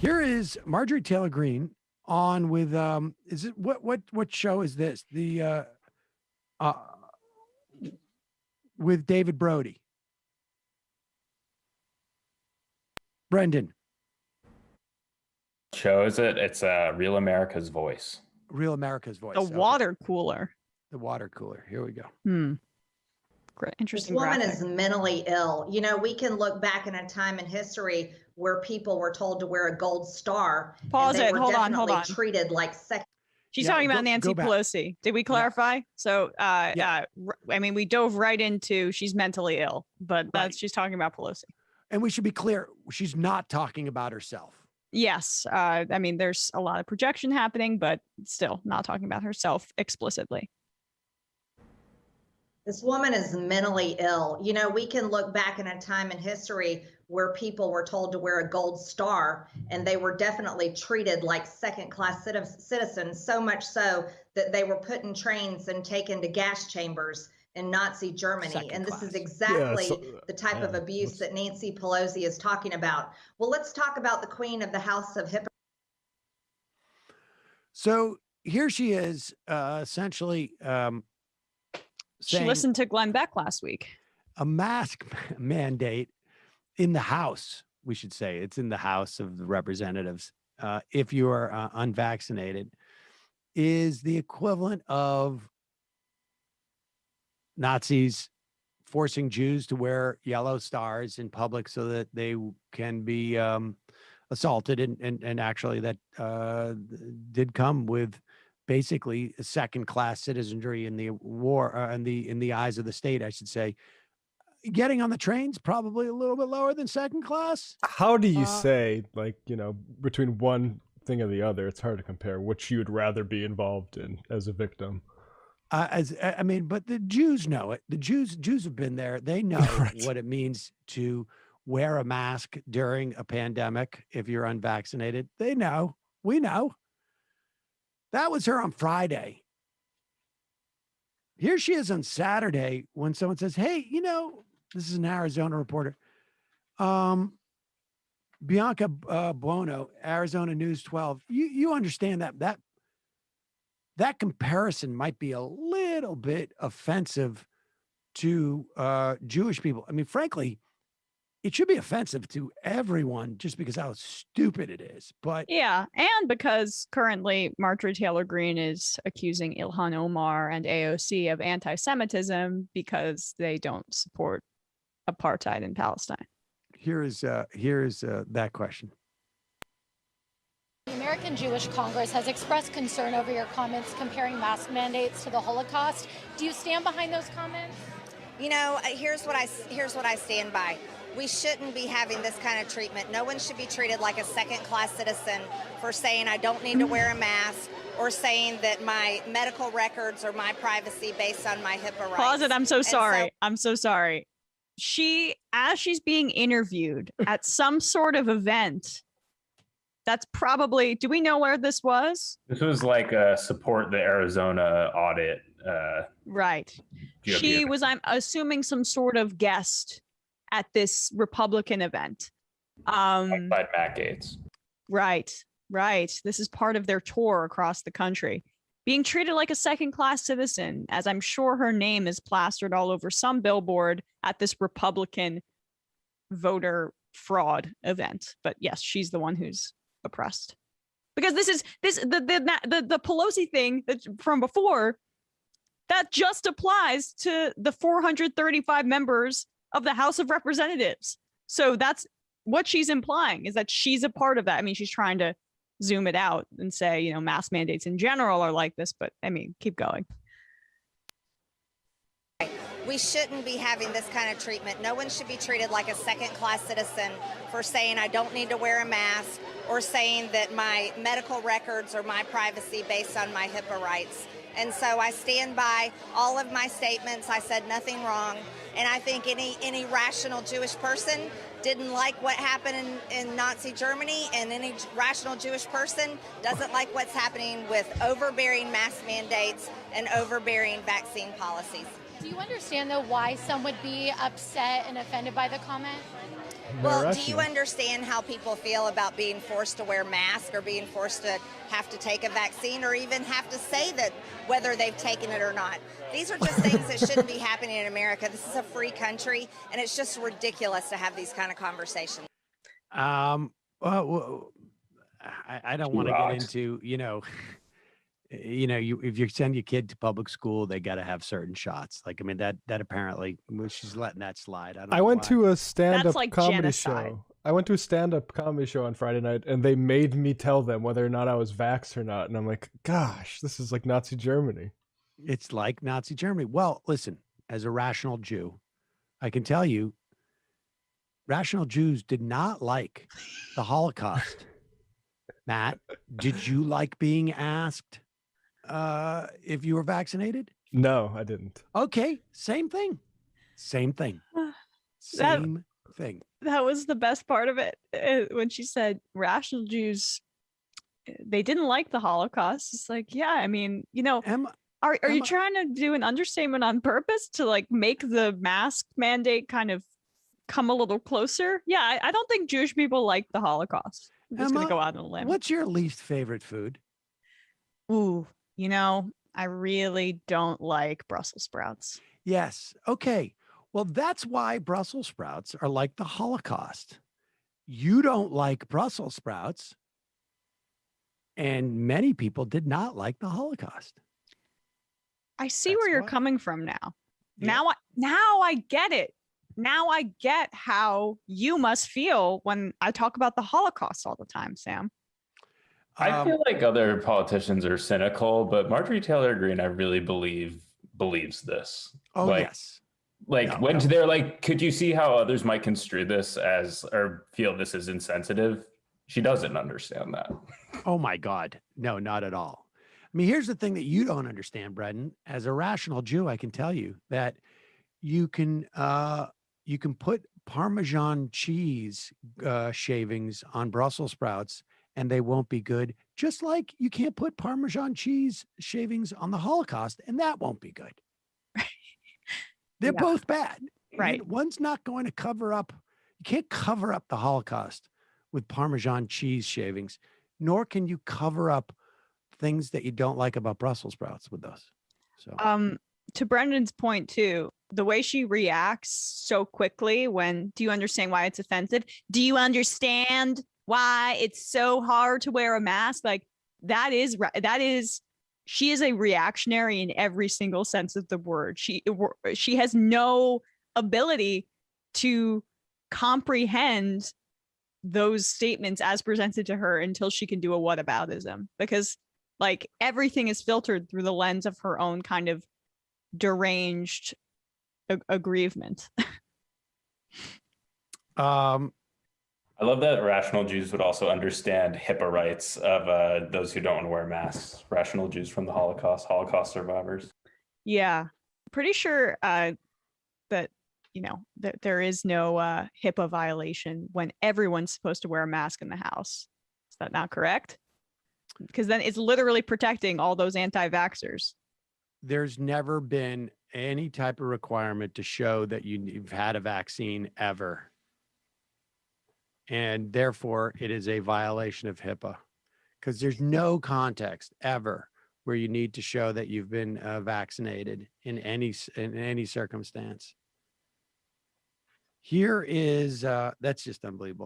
Here is Marjorie Taylor Greene on with is it what show is this? The with David Brody. Brendan. Show is it? It's Real America's Voice. Real America's Voice. The water cooler. The water cooler. Here we go. Great. Interesting. This woman graphic. is mentally ill. You know, we can look back in a time in history where people were told to wear a gold star. Pause it. Hold on. Treated like second. She's talking about Nancy Pelosi. Did we clarify? So, I mean, we dove right into she's mentally ill, but she's talking about Pelosi. And we should be clear, she's not talking about herself. Yes. I mean, there's a lot of projection happening, but still not talking about herself explicitly. This woman is mentally ill. You know, we can look back in a time in history where people were told to wear a gold star, and they were definitely treated like second-class citizens, so much so that they were put in trains and taken to gas chambers in Nazi Germany. And this is exactly the type of abuse that Nancy Pelosi is talking about. Well, let's talk about the Queen of the House of Hypocrites. So here she is, essentially she listened to Glenn Beck last week. A mask mandate in the House, we should say. It's in the House of the Representatives. If you are unvaccinated, is the equivalent of Nazis forcing Jews to wear yellow stars in public so that they can be assaulted. And actually that did come with basically a second-class citizenry in the war, in the eyes of the state, I should say. Getting on the train's probably a little bit lower than second class. How do you say, like, you know, between one thing and the other, it's hard to compare which you would rather be involved in as a victim? I mean, but the Jews know it. The Jews have been there. They know what it means to wear a mask during a pandemic if you're unvaccinated. They know. We know. That was her on Friday. Here she is on Saturday when someone says, hey, you know, this is an Arizona reporter. Bianca Buono, Arizona News 12. You understand that comparison might be a little bit offensive to Jewish people. I mean, frankly, it should be offensive to everyone just because how stupid it is. But yeah, and because currently Marjorie Taylor Greene is accusing Ilhan Omar and AOC of anti-Semitism because they don't support apartheid in Palestine. Here is that question. The American Jewish Congress has expressed concern over your comments comparing mask mandates to the Holocaust. Do you stand behind those comments? You know, here's what I stand by. We shouldn't be having this kind of treatment. No one should be treated like a second-class citizen for saying I don't need to wear a mask or saying that my medical records are my privacy based on my HIPAA rights. Pause it. I'm so sorry. I'm so sorry. As she's being interviewed at some sort of event, that's probably, do we know where this was? This was like support the Arizona audit. Right. She was, I'm assuming, some sort of guest at this Republican event. By Matt Gaetz. Right. This is part of their tour across the country. Being treated like a second-class citizen, as I'm sure her name is plastered all over some billboard at this Republican voter fraud event. But yes, she's the one who's oppressed. Because the Pelosi thing that from before, that just applies to the 435 members of the House of Representatives. So that's what she's implying, is that she's a part of that. I mean, she's trying to zoom it out and say, you know, mask mandates in general are like this, but I mean, keep going. We shouldn't be having this kind of treatment. No one should be treated like a second-class citizen for saying I don't need to wear a mask or saying that my medical records are my privacy based on my HIPAA rights. And so I stand by all of my statements. I said nothing wrong. And I think any rational Jewish person didn't like what happened in Nazi Germany, and any rational Jewish person doesn't like what's happening with overbearing mask mandates and overbearing vaccine policies. Do you understand, though, why some would be upset and offended by the comment? Well, do you understand how people feel about being forced to wear masks or being forced to have to take a vaccine or even have to say that whether they've taken it or not? These are just things that shouldn't be happening in America. This is a free country, and it's just ridiculous to have these kind of conversations. Well, I don't want to get into, if you send your kid to public school, they got to have certain shots. Like, I mean, that apparently, well, she's letting that slide. I went to a stand-up like comedy genocide. show. I went to a stand-up comedy show on Friday night, and they made me tell them whether or not I was vaxxed or not. And I'm like, gosh, this is like Nazi Germany. It's like Nazi Germany. Well, listen, as a rational Jew, I can tell you, rational Jews did not like the Holocaust. Matt, did you like being asked if you were vaccinated? No, I didn't. Okay, same thing. Same thing. Same thing. That was the best part of it. When she said rational Jews, they didn't like the Holocaust. It's like, yeah, I mean, are you trying to do an understatement on purpose to like make the mask mandate kind of come a little closer? Yeah, I don't think Jewish people like the Holocaust. I'm just going to go out on a limb. What's your least favorite food? Ooh, I really don't like Brussels sprouts. Yes. Okay. Well, that's why Brussels sprouts are like the Holocaust. You don't like Brussels sprouts, and many people did not like the Holocaust. I see where you're coming from now. Yeah. Now I get it. Now I get how you must feel when I talk about the Holocaust all the time, Sam. I feel like other politicians are cynical, but Marjorie Taylor Greene, I really believes this. Oh, yes. They're like, could you see how others might construe this as, or feel this as insensitive? She doesn't understand that. Oh my God. No, not at all. I mean, here's the thing that you don't understand, Brendan. As a rational Jew, I can tell you that you can put Parmesan cheese shavings on Brussels sprouts and they won't be good. Just like you can't put Parmesan cheese shavings on the Holocaust and that won't be good. They're both bad. Right. One's not going to cover up. You can't cover up the Holocaust with Parmesan cheese shavings, nor can you cover up things that you don't like about Brussels sprouts with those. So, to Brendan's point too, the way she reacts so quickly do you understand why it's offensive? Do you understand why it's so hard to wear a mask? Like she is a reactionary in every single sense of the word. She has no ability to comprehend those statements as presented to her until she can do a whataboutism, because like everything is filtered through the lens of her own kind of deranged aggrievement. I love that rational Jews would also understand HIPAA rights of those who don't want to wear masks. Rational Jews from the Holocaust survivors. Yeah, pretty sure that there is no HIPAA violation when everyone's supposed to wear a mask in the house. Is that not correct? Because then it's literally protecting all those anti-vaxxers. There's never been any type of requirement to show that you've had a vaccine ever. And therefore, it is a violation of HIPAA because there's no context ever where you need to show that you've been vaccinated in any circumstance. Here is, that's just unbelievable.